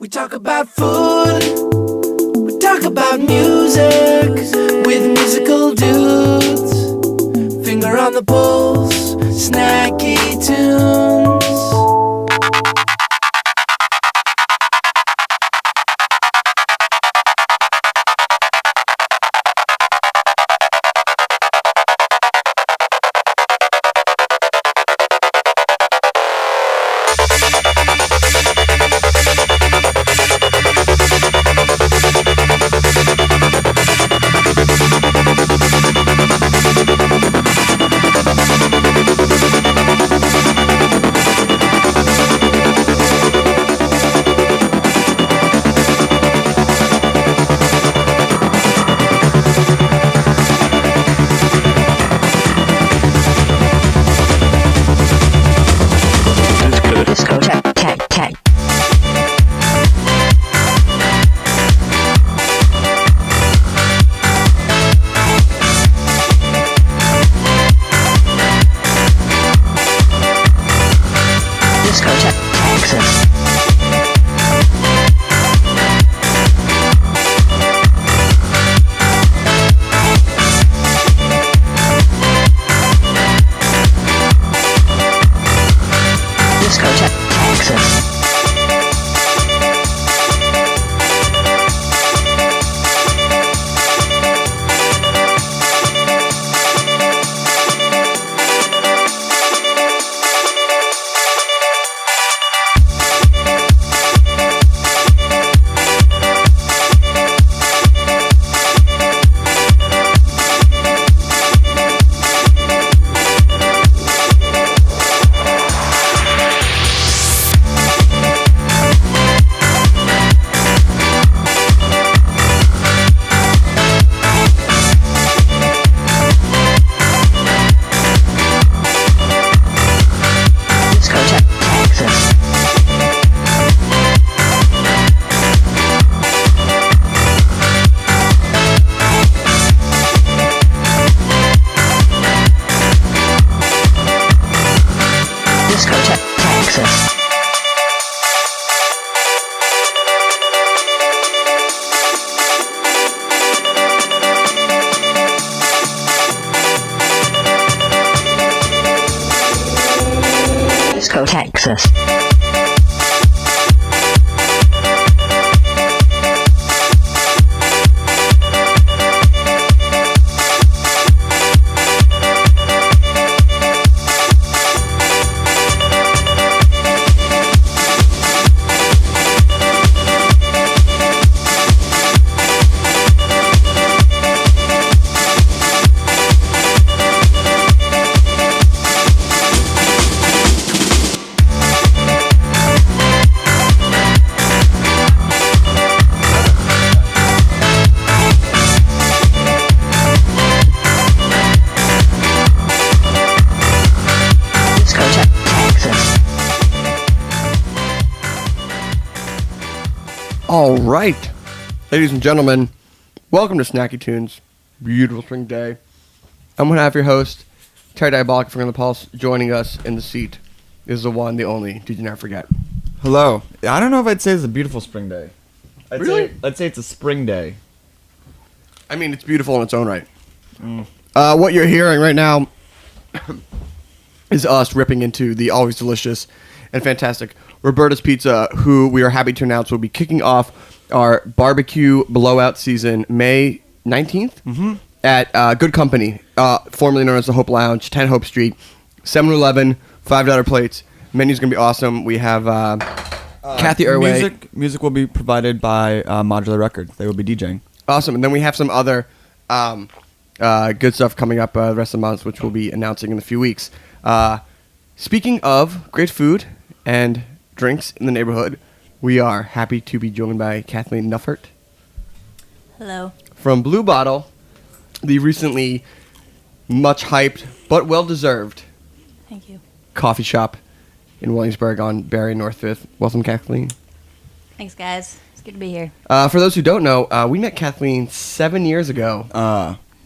We talk about food, we talk about music, with musical dudes. Finger on the pulse, Snacky Tunes. Texas. All right, ladies and gentlemen, welcome to Snacky Tunes. Beautiful spring day. I'm going to have your host, Terry Diabolic from the Pulse. Joining us in the seat is the one, the only, did you not forget? Hello. I don't know if I'd say it's a beautiful spring day. Really? I'd say it's a spring day. I mean, it's beautiful in its own right. What you're hearing right now is us ripping into the always delicious and fantastic Roberta's Pizza, who we are happy to announce will be kicking off our barbecue blowout season May 19th at Good Company, formerly known as the Hope Lounge, 10 Hope Street, 7-Eleven, $5 plates. Menu's going to be awesome. We have Kathy Irway. Music will be provided by Modular Records. They will be DJing. Awesome. And then we have some other good stuff coming up the rest of the month, which we'll be announcing in a few weeks. Speaking of great food and drinks in the neighborhood, we are happy to be joined by Kathleen Nuffort. Hello. From Blue Bottle, the recently much hyped but well-deserved Thank you. coffee shop in Williamsburg on Barry North 5th. Welcome, Kathleen. Thanks, guys. It's good to be here. For those who don't know, we met Kathleen 7 years ago.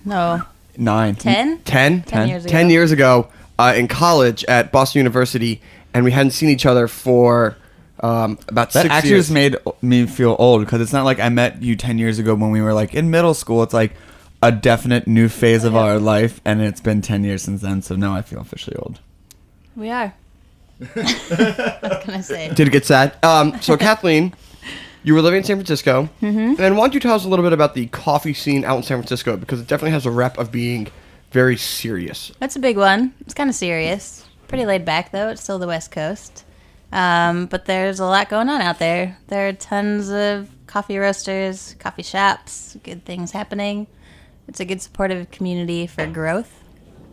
No. 9. 10? 10? 10 years ago. 10 years ago in college at Boston University, and we hadn't seen each other for About That 6 actually years. just made me feel old because it's not like I met you 10 years ago when we were like in middle school. It's like a definite new phase of our life, and it's been 10 years since then. So now I feel officially old. We are. What can I say? Did it get sad? So Kathleen, you were living in San Francisco, and why don't you tell us a little bit about the coffee scene out in San Francisco, because it definitely has a rep of being very serious. That's a big one. It's kind of serious. Pretty laid back, though. It's still the West Coast. But there's a lot going on out there. There are tons of coffee roasters, coffee shops, good things happening. It's a good supportive community for growth,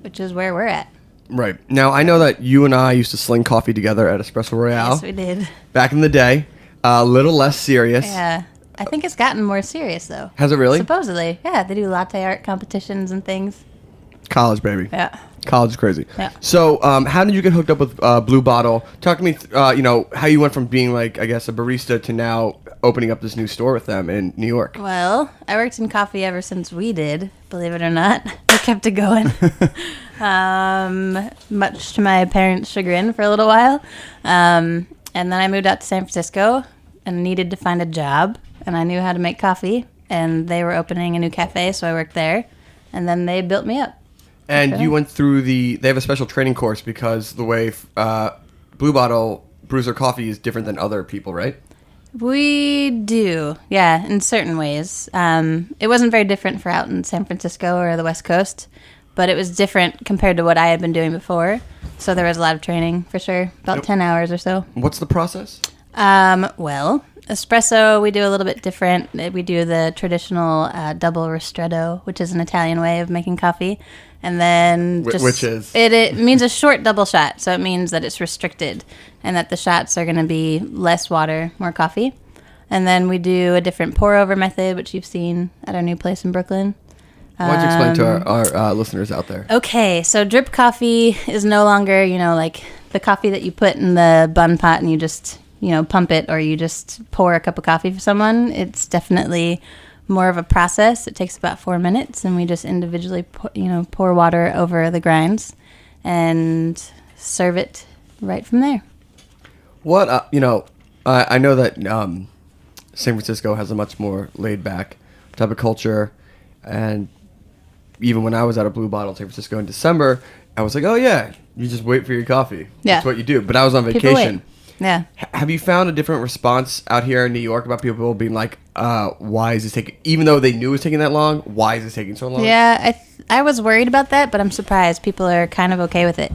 which is where we're at. Right. Now, I know that you and I used to sling coffee together at Espresso Royale Yes, we did. back in the day. A little less serious. Yeah. I think it's gotten more serious, though. Has it really? Supposedly. Yeah, they do latte art competitions and things. College, baby. Yeah. College is crazy. Yeah. So, how did you get hooked up with Blue Bottle? Talk to me, how you went from being, like, I guess, a barista to now opening up this new store with them in New York. Well, I worked in coffee ever since we did, believe it or not. I kept it going. Much to my parents' chagrin for a little while. And then I moved out to San Francisco and needed to find a job. And I knew how to make coffee. And they were opening a new cafe, so I worked there. And then they built me up. And Okay. you went through they have a special training course because the way Blue Bottle brews their coffee is different than other people, right? We do, yeah, in certain ways. It wasn't very different for out in San Francisco or the West Coast, but it was different compared to what I had been doing before. So there was a lot of training, for sure, about 10 hours or so. What's the process? Well, espresso, we do a little bit different. We do the traditional double ristretto, which is an Italian way of making coffee. And then Which is? it means a short double shot, so it means that it's restricted and that the shots are going to be less water, more coffee. And then we do a different pour over method, which you've seen at our new place in Brooklyn. Why don't you explain to our listeners out there? Okay, so drip coffee is no longer, like the coffee that you put in the bun pot and you just, pump it, or you just pour a cup of coffee for someone. It's definitely more of a process. It takes about 4 minutes, and we just individually, pour water over the grinds and serve it right from there. What, I know that San Francisco has a much more laid back type of culture, and even when I was at a Blue Bottle in San Francisco in December, I was like, oh yeah, you just wait for your coffee. Yeah. That's what you do. But I was on People vacation. wait. Yeah. Have you found a different response out here in New York about people being like, why is this taking, even though they knew it was taking that long, why is this taking so long? Yeah, I was worried about that, but I'm surprised people are kind of okay with it.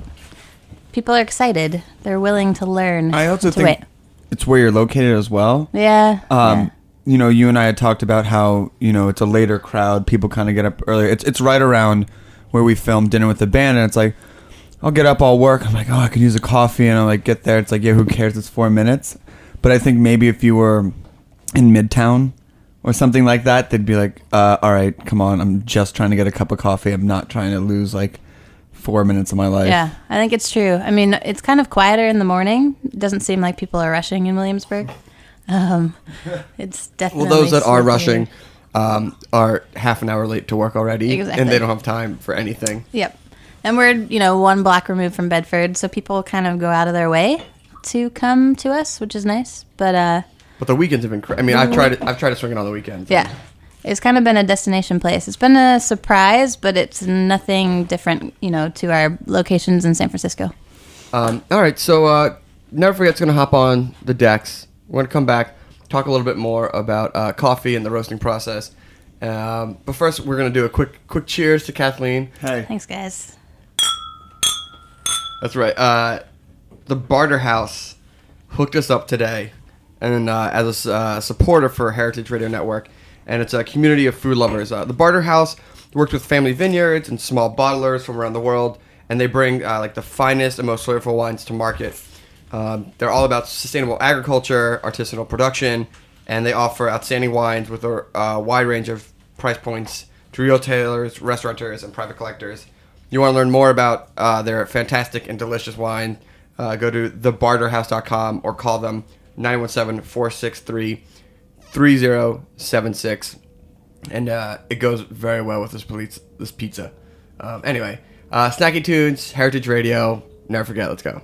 People are excited. They're willing to learn. I also to think wait. it's where you're located as well. Yeah. yeah. You and I had talked about how, it's a later crowd. People kind of get up earlier. It's right around where we filmed Dinner with the Band, and it's like, I'll get up, I'll work. I'm like, oh, I could use a coffee. And I'll like get there. It's like, yeah, who cares? It's 4 minutes. But I think maybe if you were in Midtown or something like that, they'd be like, all right, come on. I'm just trying to get a cup of coffee. I'm not trying to lose like 4 minutes of my life. Yeah, I think it's true. I mean, it's kind of quieter in the morning. It doesn't seem like people are rushing in Williamsburg. It's definitely Well, those that are slippery. rushing are half an hour late to work already, Exactly. and they don't have time for anything. Yep. And we're, 1 block removed from Bedford, so people kind of go out of their way to come to us, which is nice. But But the weekends have been I mean, I've tried to swing it on the weekends. yeah, it's kind of been a destination place. It's been a surprise, but it's nothing different, to our locations in San Francisco. All right, so Never Forget's going to hop on the decks. We're going to come back, talk a little bit more about coffee and the roasting process. But first, we're going to do a quick cheers to Kathleen. Hey. Thanks, guys. That's right. The Barter House hooked us up today, and as a supporter for Heritage Radio Network, and it's a community of food lovers. The Barter House works with family vineyards and small bottlers from around the world, and they bring like the finest and most flavorful wines to market. They're all about sustainable agriculture, artisanal production, and they offer outstanding wines with a wide range of price points to retailers, restaurateurs, and private collectors. You want to learn more about their fantastic and delicious wine, go to thebarterhouse.com or call them 917-463-3076. And it goes very well with this pizza. Anyway, Snacky Tunes, Heritage Radio, Never Forget, let's go.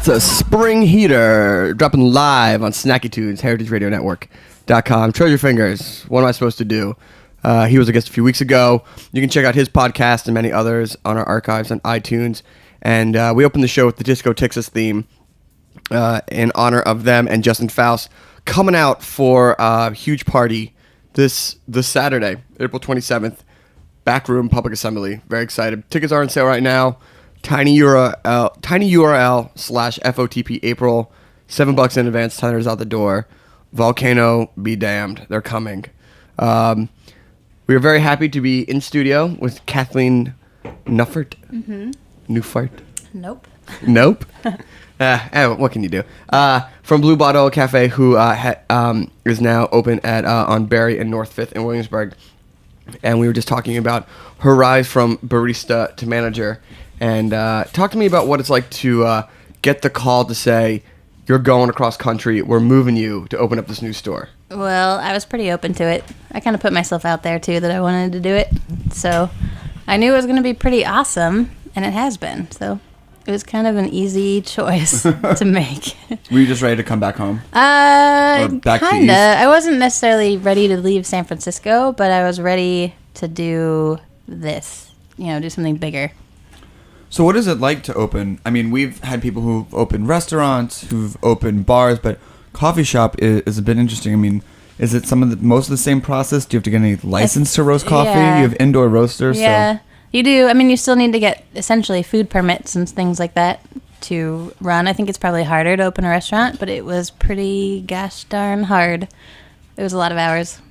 That's a Spring Heater dropping live on Snacky Tunes, heritageradionetwork.com. Trail your fingers. What am I supposed to do? He was a guest a few weeks ago. You can check out his podcast and many others on our archives on iTunes. And we opened the show with the Disco Texas theme in honor of them and Justin Faust coming out for a huge party this Saturday, April 27th. Backroom Public Assembly. Very excited. Tickets are on sale right now. tinyurl/FOTP April. $7 in advance. $10 out the door. Volcano be damned. They're coming. We are very happy to be in studio with Kathleen Nuffort. Nuffort. Nope. Nope. What can you do? From Blue Bottle Cafe, who is now open at on Berry and North 5th in Williamsburg. And we were just talking about her rise from barista to manager. And talk to me about what it's like to get the call to say, you're going across country, we're moving you to open up this new store. Well, I was pretty open to it. I kind of put myself out there, too, that I wanted to do it. So I knew it was going to be pretty awesome, and it has been. So it was kind of an easy choice to make. Were you just ready to come back home? Kinda. Back to East? I wasn't necessarily ready to leave San Francisco, but I was ready to do this, do something bigger. So what is it like to open? I mean, we've had people who've opened restaurants, who've opened bars, but coffee shop is a bit interesting. I mean, is it most of the same process? Do you have to get any license to roast coffee? Yeah. You have indoor roasters. Yeah, So. you do. I mean, you still need to get essentially food permits and things like that to run. I think it's probably harder to open a restaurant, but it was pretty gosh darn hard. It was a lot of hours.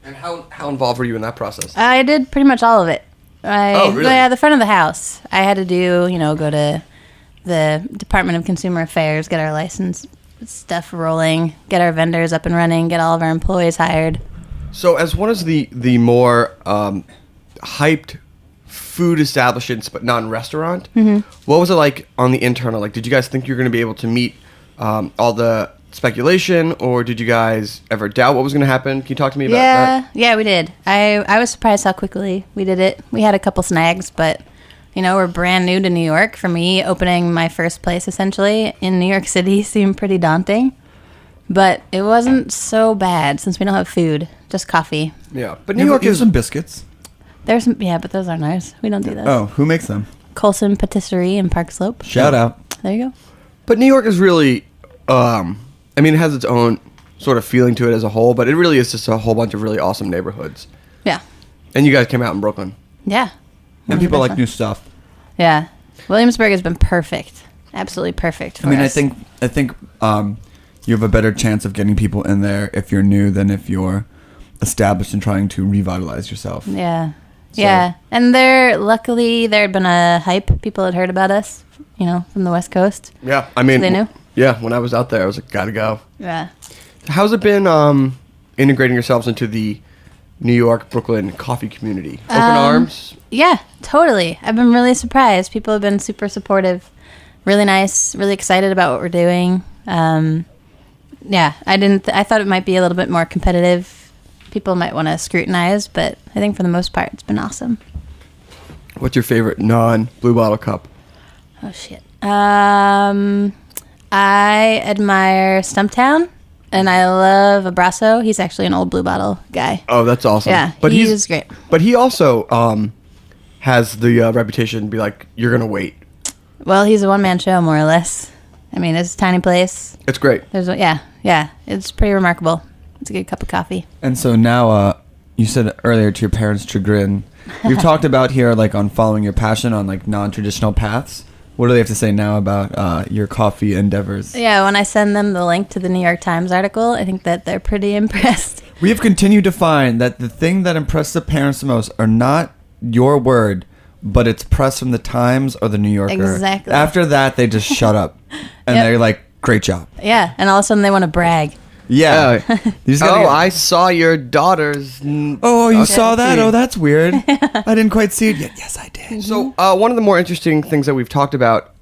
And how involved were you in that process? I did pretty much all of it. Oh, really? Yeah, the front of the house. I had to do, go to the Department of Consumer Affairs, get our license stuff rolling, get our vendors up and running, get all of our employees hired. So as one of the more hyped food establishments, but non-restaurant, what was it like on the internal? Like, did you guys think you were going to be able to meet all the speculation, or did you guys ever doubt what was going to happen? Can you talk to me about that? Yeah, we did. I was surprised how quickly we did it. We had a couple snags, but we're brand new to New York. For me, opening my first place essentially in New York City seemed pretty daunting, but it wasn't so bad since we don't have food, just coffee. Yeah, but New York is some biscuits. There's some, but those aren't ours. We don't do those. Oh, who makes them? Colson Patisserie in Park Slope. Shout out. There you go. But New York is really, it has its own sort of feeling to it as a whole, but it really is just a whole bunch of really awesome neighborhoods. Yeah. And you guys came out in Brooklyn. Yeah. And people like new stuff. Yeah. Williamsburg has been perfect. Absolutely perfect for us. I think you have a better chance of getting people in there if you're new than if you're established and trying to revitalize yourself. Yeah. So. Yeah. And luckily there had been a hype. People had heard about us, from the West Coast. Yeah, So they knew. Yeah, when I was out there, I was like, gotta go. Yeah. How's it been integrating yourselves into the New York, Brooklyn coffee community? Open arms? Yeah, totally. I've been really surprised. People have been super supportive, really nice, really excited about what we're doing. Yeah, I thought it might be a little bit more competitive. People might want to scrutinize, but I think for the most part, it's been awesome. What's your favorite non-Blue Bottle cup? Oh, shit. I admire Stumptown, and I love Abrazo. He's actually an old Blue Bottle guy. Oh, that's awesome. Yeah, but he's great. But he also has the reputation to be like, you're going to wait. Well, he's a one-man show, more or less. I mean, it's a tiny place. It's great. Yeah. It's pretty remarkable. It's a good cup of coffee. And so now, you said earlier to your parents' chagrin, you've talked about here, like, on following your passion on, like, non-traditional paths. What do they have to say now about your coffee endeavors? Yeah, when I send them the link to the New York Times article, I think that they're pretty impressed. We have continued to find that the thing that impresses the parents the most are not your word, but it's press from the Times or the New Yorker. Exactly. After that, they just shut up. And Yep. they're like, great job. Yeah, and all of a sudden they want to brag. Yeah. You just gotta I saw your daughter's... Oh, you saw that? Oh, that's weird. I didn't quite see it yet. Yes, I did. So one of the more interesting things that we've talked about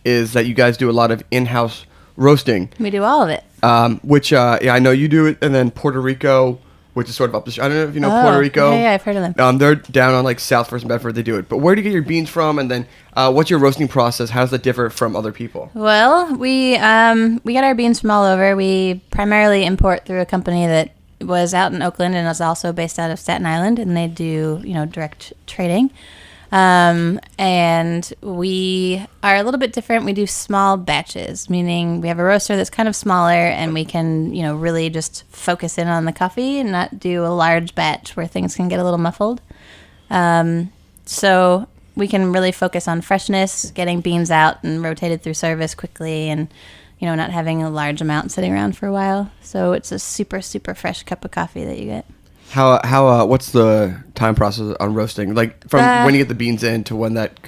is that you guys do a lot of in-house roasting, We do all of it. which I know you do it, and then Puerto Rico which is sort of up the street. I don't know if you know Puerto Rico. Yeah, I've heard of them. They're down on like South First and Bedford. They do it. But where do you get your beans from? And then what's your roasting process? How does that differ from other people? Well, we get our beans from all over. We primarily import through a company that was out in Oakland and is also based out of Staten Island, and they do direct trading. And we are a little bit different. We do small batches, meaning we have a roaster that's kind of smaller, and we can, really just focus in on the coffee and not do a large batch where things can get a little muffled. So we can really focus on freshness, getting beans out and rotated through service quickly, and, not having a large amount sitting around for a while. So it's a super, super fresh cup of coffee that you get. How what's the time process on roasting? Like from when you get the beans in to when that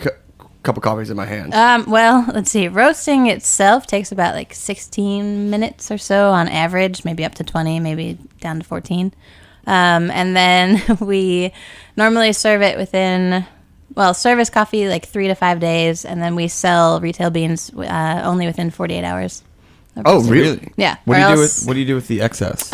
cup of coffee is in my hand? Well, let's see. Roasting itself takes about like 16 minutes or so on average, maybe up to 20, maybe down to 14. And then we normally serve it within, service coffee like 3 to 5 days, and then we sell retail beans only within 48 hours. Oh, really? Yeah. What do you do with the excess?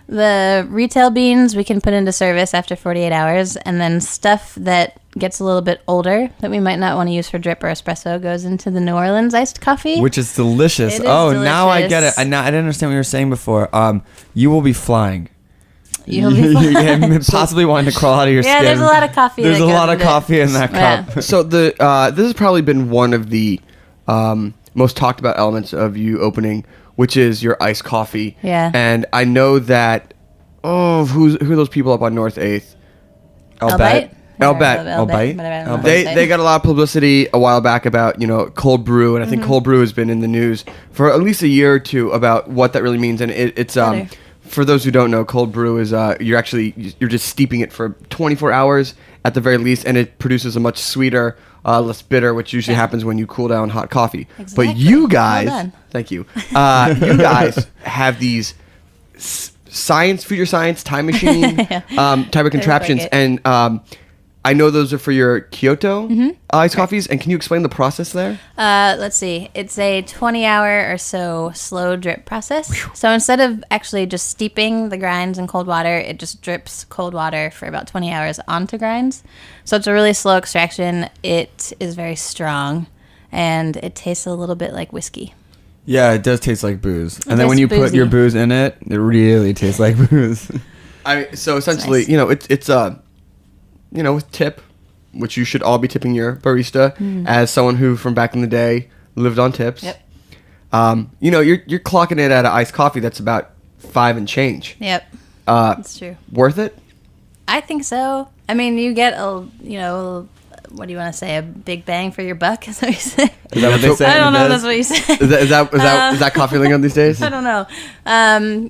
The retail beans we can put into service after 48 hours, and then stuff that gets a little bit older that we might not want to use for drip or espresso goes into the New Orleans iced coffee. Which is delicious. It is Now I delicious. get it. I didn't understand what you were saying before. You will be flying. You'll be fine. You're possibly wanting to crawl out of your skin. Yeah, there's a lot of coffee. There's that a goes lot of into coffee it. in that Yeah. cup. So this has probably been one of the most talked about elements of you opening, which is your iced coffee. Yeah. And I know that who are those people up on North 8th? I'll bet. I'll bet. They got a lot of publicity a while back about cold brew, and I think cold brew has been in the news for at least a year or two about what that really means. And it's for those who don't know, cold brew is you're just steeping it for 24 hours at the very least, and it produces a much sweeter, less bitter, which usually happens when you cool down hot coffee. Exactly. But you guys, Well done. thank you. You guys have these future science time machine type of contraptions, it. and I know those are for your Kyoto iced coffees. And can you explain the process there? Let's see. It's a 20-hour or so slow drip process. So instead of actually just steeping the grinds in cold water, it just drips cold water for about 20 hours onto grinds. So it's a really slow extraction. It is very strong, and it tastes a little bit like whiskey. Yeah, it does taste like booze. And then tastes when you put boozy. your booze in it, it really tastes like booze. So essentially, nice. With tip, which you should all be tipping your barista as someone who from back in the day lived on tips. Yep. You're clocking it at an iced coffee that's about $5 and change. Yep. That's true. Worth it? I think so. I mean, you get what do you want to say? A big bang for your buck? Is that what you say? Is that what they say? I don't in know. the That's what you say. Is that coffee lingo these days? I don't know.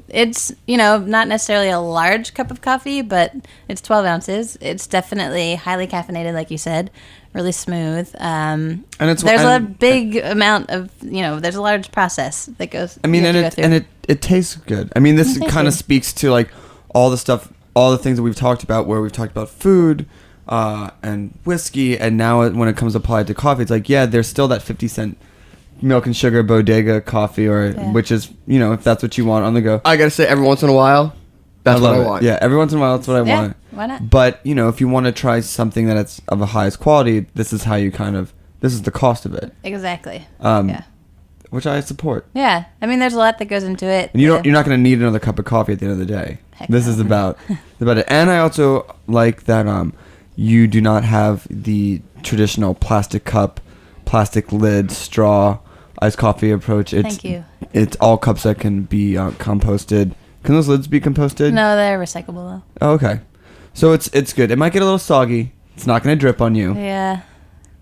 It's, not necessarily a large cup of coffee, but it's 12 ounces. It's definitely highly caffeinated, like you said, really smooth. And There's a big amount of, there's a large process that goes. I mean, you have to go through. it tastes good. I mean, this It tastes kind of good. speaks to like all the things that we've talked about, where we've talked about food and whiskey, and now when it comes applied to coffee, it's like, yeah, there's still that 50-cent milk and sugar bodega coffee, which is, if that's what you want on the go. I gotta say, every once in a while, that's what I love it. want. Yeah, every once in a while, that's what I Yeah, want. why not? But if you want to try something that's of the highest quality, this is how you this is the cost of it. Exactly. Yeah. Which I support. Yeah. I mean, there's a lot that goes into it. And you're not going to need another cup of coffee at the end of the day. Heck This no. is about it. And I also like that you do not have the traditional plastic cup, plastic lid, straw iced coffee approach. Thank you. It's all cups that can be composted. Can those lids be composted? No, they're recyclable though. Oh, okay. So it's good. It might get a little soggy. It's not going to drip on you. Yeah.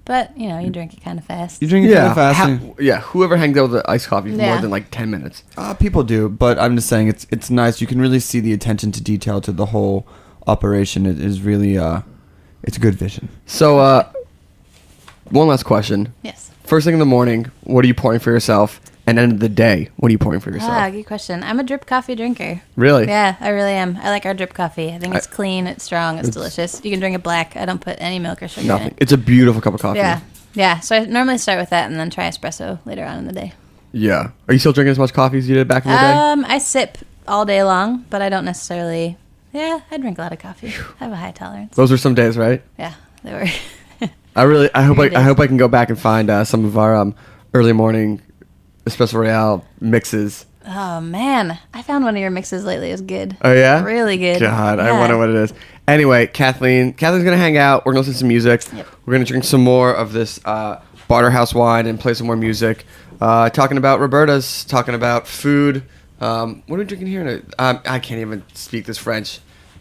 But, you drink it kind of fast. You drink it kind of fast. Whoever hangs out with the iced coffee for more Yeah. than like 10 minutes. People do, but I'm just saying it's nice. You can really see the attention to detail to the whole operation. It is really it's a good vision. So, one last question. Yes. First thing in the morning, what are you pouring for yourself? And end of the day, what are you pouring for yourself? Good question. I'm a drip coffee drinker. Really? Yeah, I really am. I like our drip coffee. I think it's clean, it's strong, it's delicious. You can drink it black. I don't put any milk or sugar in Nothing. it. It's a beautiful cup of coffee. Yeah. Yeah. So I normally start with that and then try espresso later on in the day. Yeah. Are you still drinking as much coffee as you did back in the day? I sip all day long, but I don't necessarily. Yeah, I drink a lot of coffee. I have a high tolerance. Those were some days, right? Yeah, they were. I hope I can go back and find some of our early morning espresso royale mixes. Oh man, I found one of your mixes lately. It was good. Oh yeah, really good. God, Yeah. I wonder what it is. Anyway, Kathleen's gonna hang out. We're gonna listen to some music. Yep. We're gonna drink some more of this Barterhouse wine and play some more music. Talking about Roberta's, talking about food. What are we drinking here? I can't even speak this French.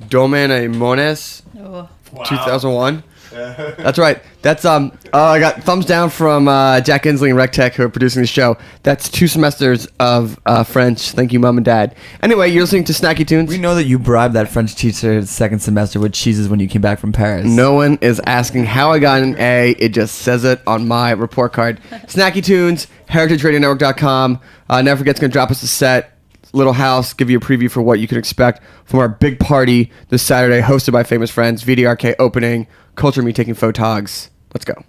Domaine et Mones, Oh. 2001. That's right. That's I got thumbs down from Jack Inslee and RecTech who are producing the show. That's 2 semesters of French. Thank you, Mom and Dad. Anyway, you're listening to Snacky Tunes. We know that you bribed that French teacher second semester with cheeses when you came back from Paris. No one is asking how I got an A. It just says it on my report card. Snacky Tunes, heritageradionetwork.com. Never forget's going to drop us a set. Little House, give you a preview for what you can expect from our big party this Saturday, hosted by famous friends. VDRK opening, Culture Me taking photogs. Let's go.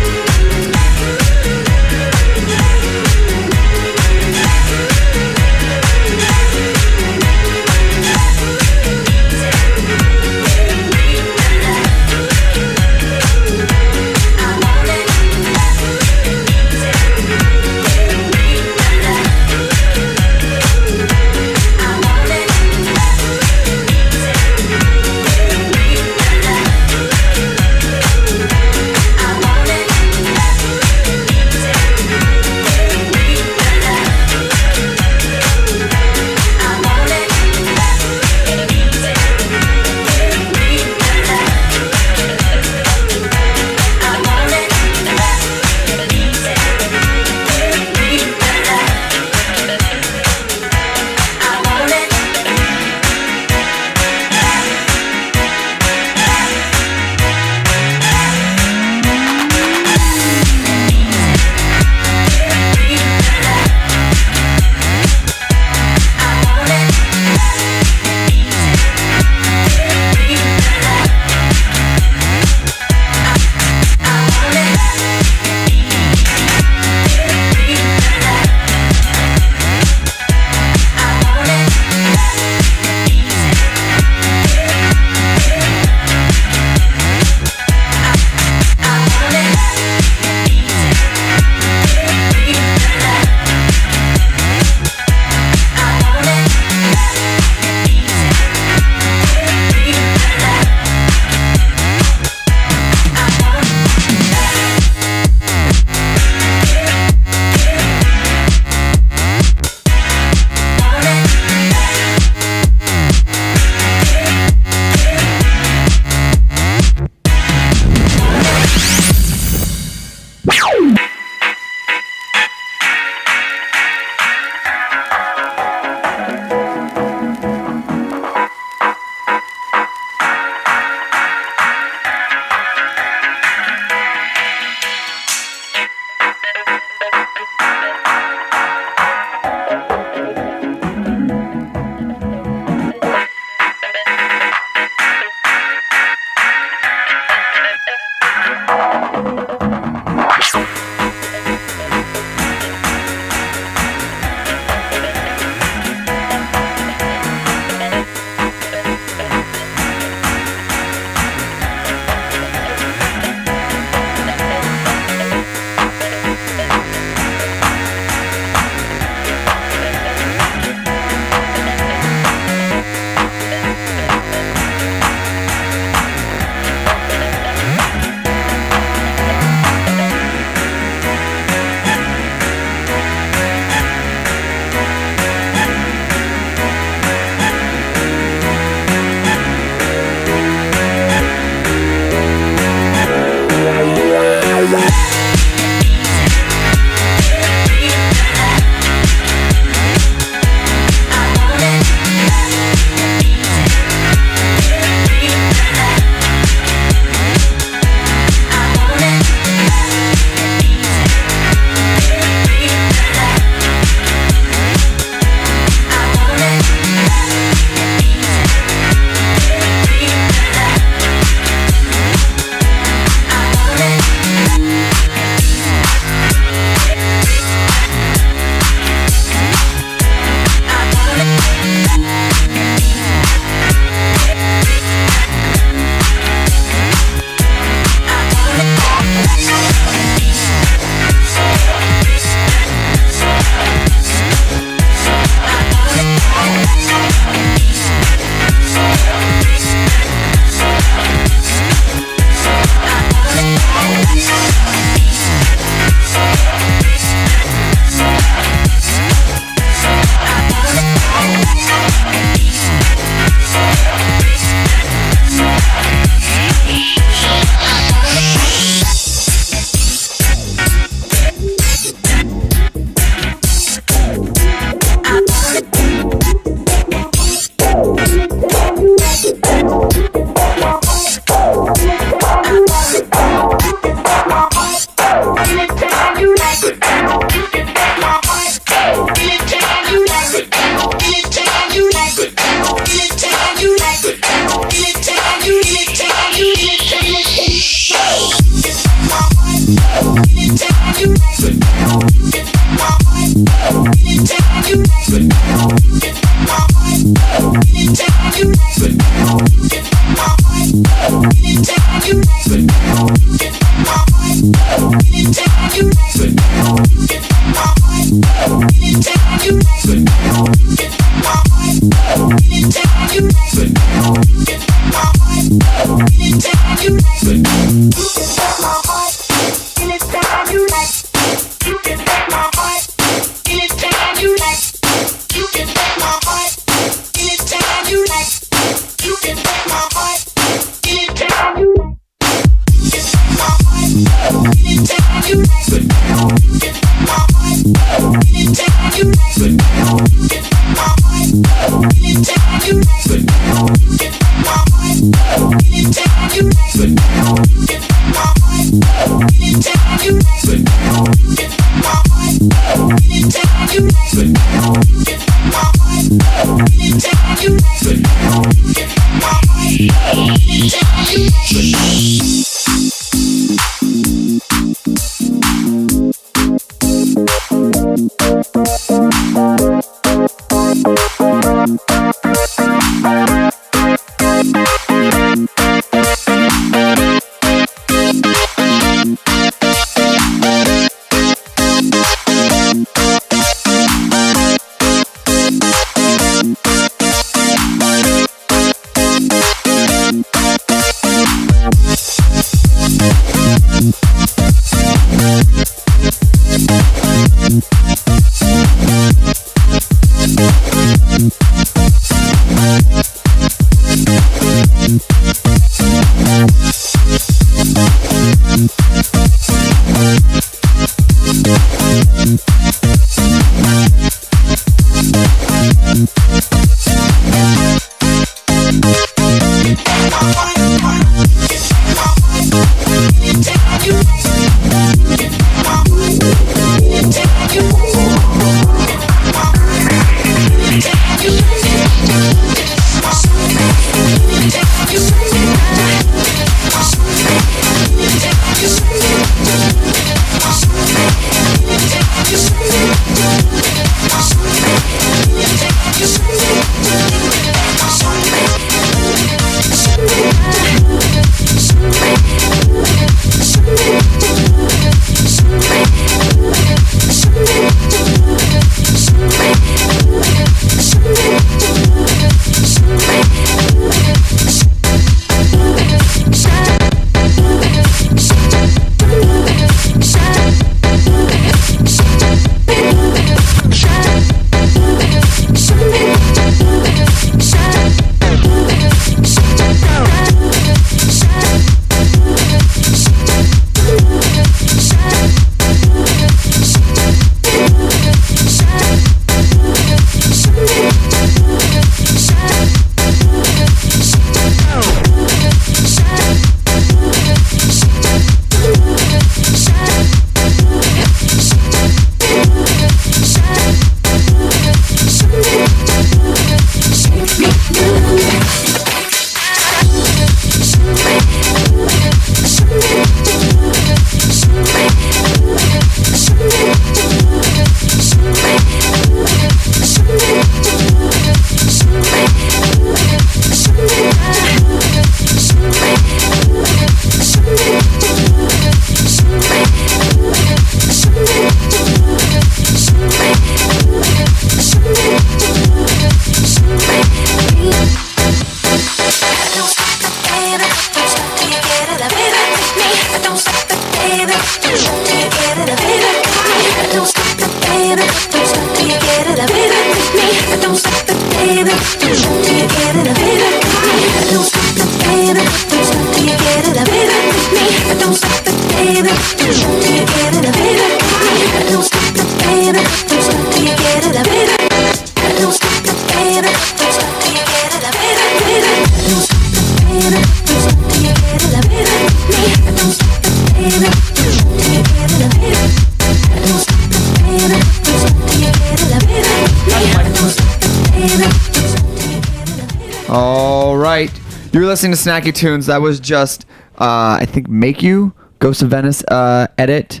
All right. You were listening to Snacky Tunes. That was just, I think, Make You, Ghost of Venice edit.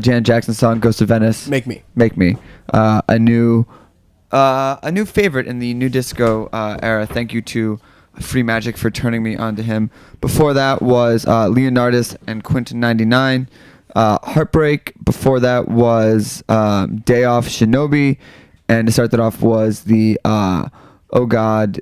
Janet Jackson's song, Ghost of Venice. Make Me. Make Me. A new favorite in the new disco era. Thank you to Free Magic for turning me on to him. Before that was Leonardus and Quentin 99. Heartbreak. Before that was Day Off Shinobi. And to start that off was the Oh God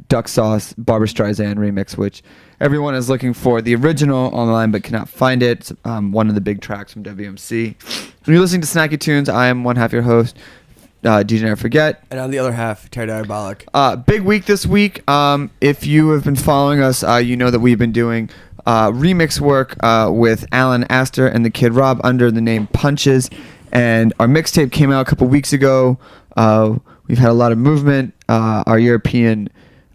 Duck Sauce Barbra Streisand remix, which everyone is looking for the original online but cannot find it. It's one of the big tracks from WMC. When you're listening to Snacky Tunes, I am one half your host, DJ Never Forget. And on the other half, Terry Diabolic. Big week this week. If you have been following us, you know that we've been doing remix work with Alan Astor and the Kid Rob under the name Punches. And our mixtape came out a couple weeks ago. We've had a lot of movement. Our European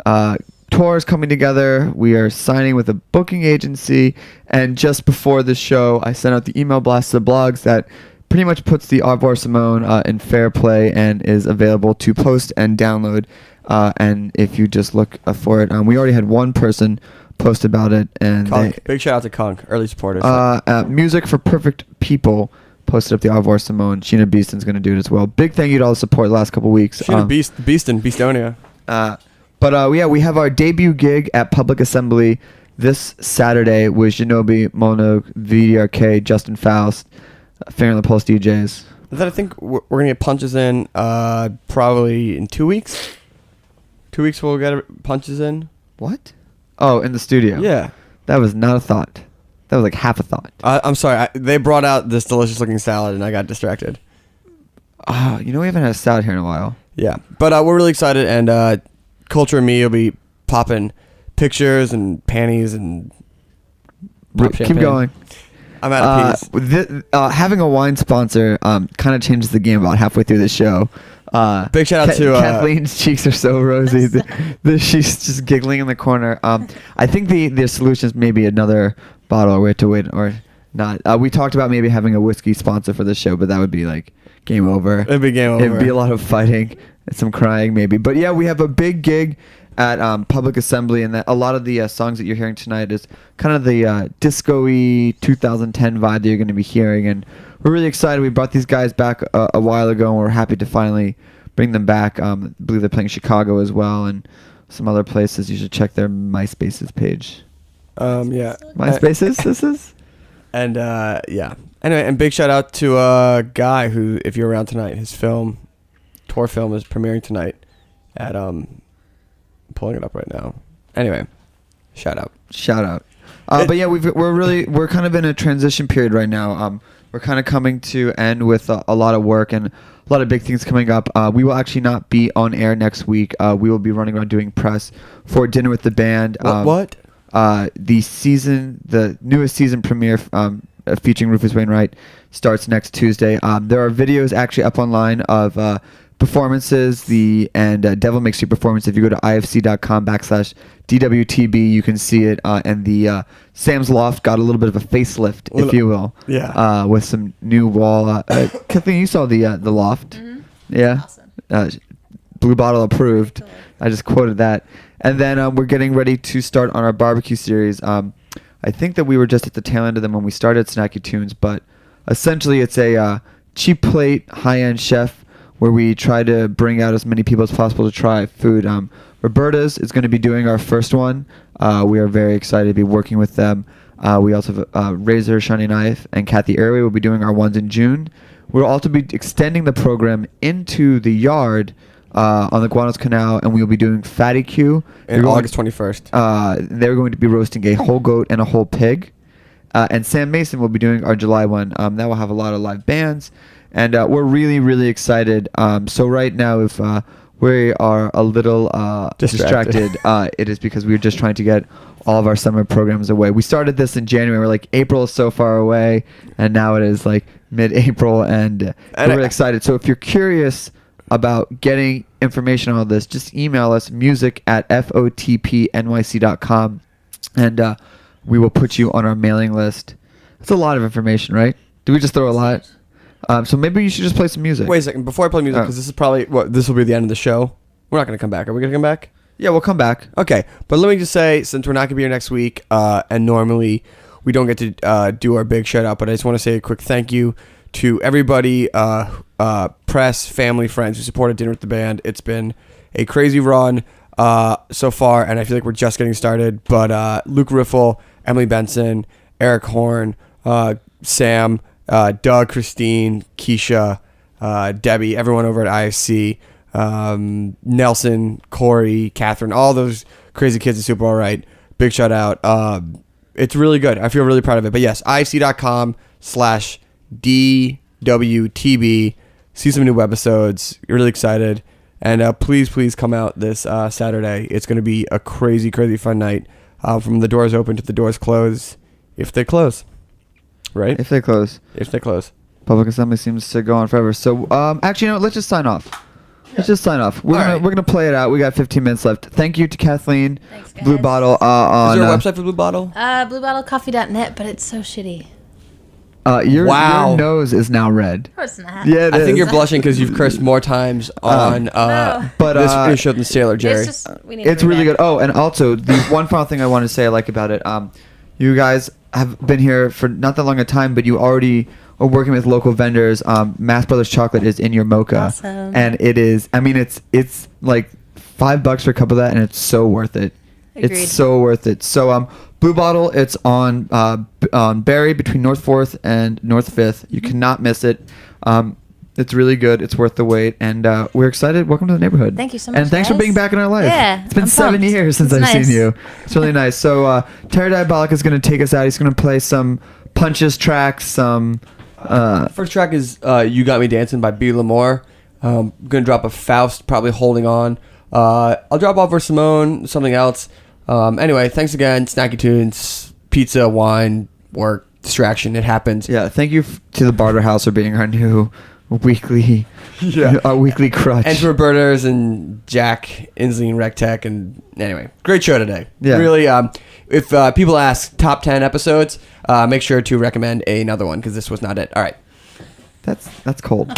tour is coming together. We are signing with a booking agency. And just before the show, I sent out the email blast to the blogs that pretty much puts the Au revoir Simone in fair play and is available to post and download. And if you just look for it, we already had one person post about it. And Big shout out to Conk, early supporters. Music for Perfect People posted up the Au revoir Simone. Sheena Beeston's going to do it as well. Big thank you to all the support the last couple weeks. Sheena Beastonia. But we have our debut gig at Public Assembly this Saturday with Shinobi, Mono, VDRK, Justin Faust, Finger on the Pulse DJs. Then I think we're going to get Punches in probably in 2 weeks. 2 weeks we'll get Punches in. What? Oh, in the studio. Yeah. That was not a thought. That was like half a thought. I'm sorry. They brought out this delicious looking salad, and I got distracted. We haven't had a salad here in a while. Yeah, but we're really excited, and Culture and me will be popping pictures and panties and Keep champagne. going. I'm out of peas. Having a wine sponsor kind of changes the game about halfway through the show. Big shout out to Kathleen's cheeks are so rosy. She's just giggling in the corner. I think the solution is maybe another bottle, or we have to wait, or not. We talked about maybe having a whiskey sponsor for the show, but that would be like game over. It'd be game over. It'd be a lot of fighting and some crying maybe. But yeah, we have a big gig at Public Assembly, and that a lot of the songs that you're hearing tonight is kind of the disco-y 2010 vibe that you're going to be hearing, and we're really excited. We brought these guys back a while ago, and we're happy to finally bring them back. I believe they're playing Chicago as well, and some other places. You should check their MySpaces page. Yeah. MySpaces, this is? And yeah. Anyway, and big shout out to Guy, who, if you're around tonight, his tour film is premiering tonight at I'm pulling it up right now. Anyway, shout out. But yeah, we're kind of in a transition period right now. We're kind of coming to end with a lot of work and a lot of big things coming up. We will actually not be on air next week. We will be running around doing press for Dinner with the Band. What? The newest season premiere featuring Rufus Wainwright starts next Tuesday. There are videos actually up online of performances, and Devil Makes You performance. If you go to ifc.com/DWTB, you can see it. And the Sam's Loft got a little bit of a facelift, if you will. Yeah. With some new wall. Kathleen, you saw the Loft. Mm-hmm. Yeah. Awesome. Blue Bottle approved. Totally. I just quoted that. And then we're getting ready to start on our barbecue series. I think that we were just at the tail end of them when we started Snacky Tunes, but essentially it's a cheap plate, high-end chef where we try to bring out as many people as possible to try food. Roberta's is going to be doing our first one. We are very excited to be working with them. We also have Razor Shiny Knife and Kathy Airway will be doing our ones in June. We'll also be extending the program into the yard on the Guanos Canal, and we'll be doing Fatty Q. On August 21st. They're going to be roasting a whole goat and a whole pig. And Sam Mason will be doing our July one. That will have a lot of live bands. And we're really, really excited. So right now, if we are a little distracted, it is because we're just trying to get all of our summer programs away. We started this in January. We're like, April is so far away. And now it is like mid-April. And we're really excited. So if you're curious about getting information on all this, just email us music@fotpnyc.com. And we will put you on our mailing list. It's a lot of information, right? Did we just throw a lot? So maybe you should just play some music. Wait a second. Before I play music, because this is probably this will be the end of the show. We're not going to come back. Are we going to come back? Yeah, we'll come back. Okay. But let me just say, since we're not going to be here next week, and normally we don't get to do our big shout out, but I just want to say a quick thank you to everybody, press, family, friends who supported Dinner with the Band. It's been a crazy run so far, and I feel like we're just getting started. But Luke Riffle, Emily Benson, Eric Horn, Sam, Doug, Christine, Keisha, Debbie, everyone over at IFC, Nelson, Corey, Catherine, all those crazy kids at Super All Right. Big shout out. It's really good. I feel really proud of it. But yes, ifc.com/DWTB. See some new episodes. You're really excited. And please come out this Saturday. It's going to be a crazy, crazy fun night. From the doors open to the doors close. If they close. Right? If they close. Public Assembly seems to go on forever. So, actually, let's just sign off. Yeah. Let's just sign off. We're gonna play it out. We got 15 minutes left. Thank you to Kathleen. Thanks, guys. Blue Bottle. Is there a website for Blue Bottle? Bluebottlecoffee.net, but it's so shitty. Your nose is now red. Of course not. Yeah, it I is. think you're blushing because you've cursed more times on this show than Sailor Jerry. It's really good. Oh, and also, the one final thing I want to say I like about it, you guys have been here for not that long a time, but you already are working with local vendors. Mass Brothers Chocolate is in your mocha. Awesome. And it is, it's like $5 for a cup of that, and it's so worth it. Agreed. It's so worth it. So, Blue Bottle, it's on Barry between North 4th and North 5th. You cannot miss it. It's really good. It's worth the wait, and we're excited. Welcome to the neighborhood. Thank you so much, and thanks for guys. being back in our life. Yeah, it's been I'm 7 pumped. years since It's I've nice. seen you. It's really nice. So Terry Diabolic is going to take us out. He's going to play some punches tracks, some. First track is "You Got Me Dancing" by B. Lamore. Gonna drop a Faust, probably Holding On. I'll drop off for Simone, something else. Anyway, thanks again. Snacky Tunes, pizza, wine, work, distraction. It happens. Yeah, thank you to the Barter House for being our new weekly, our weekly crutch. And to Roberta's and Jack Inslee and RecTech. And anyway, great show today. Yeah. Really, if people ask top 10 episodes, make sure to recommend another one because this was not it. All right. That's cold.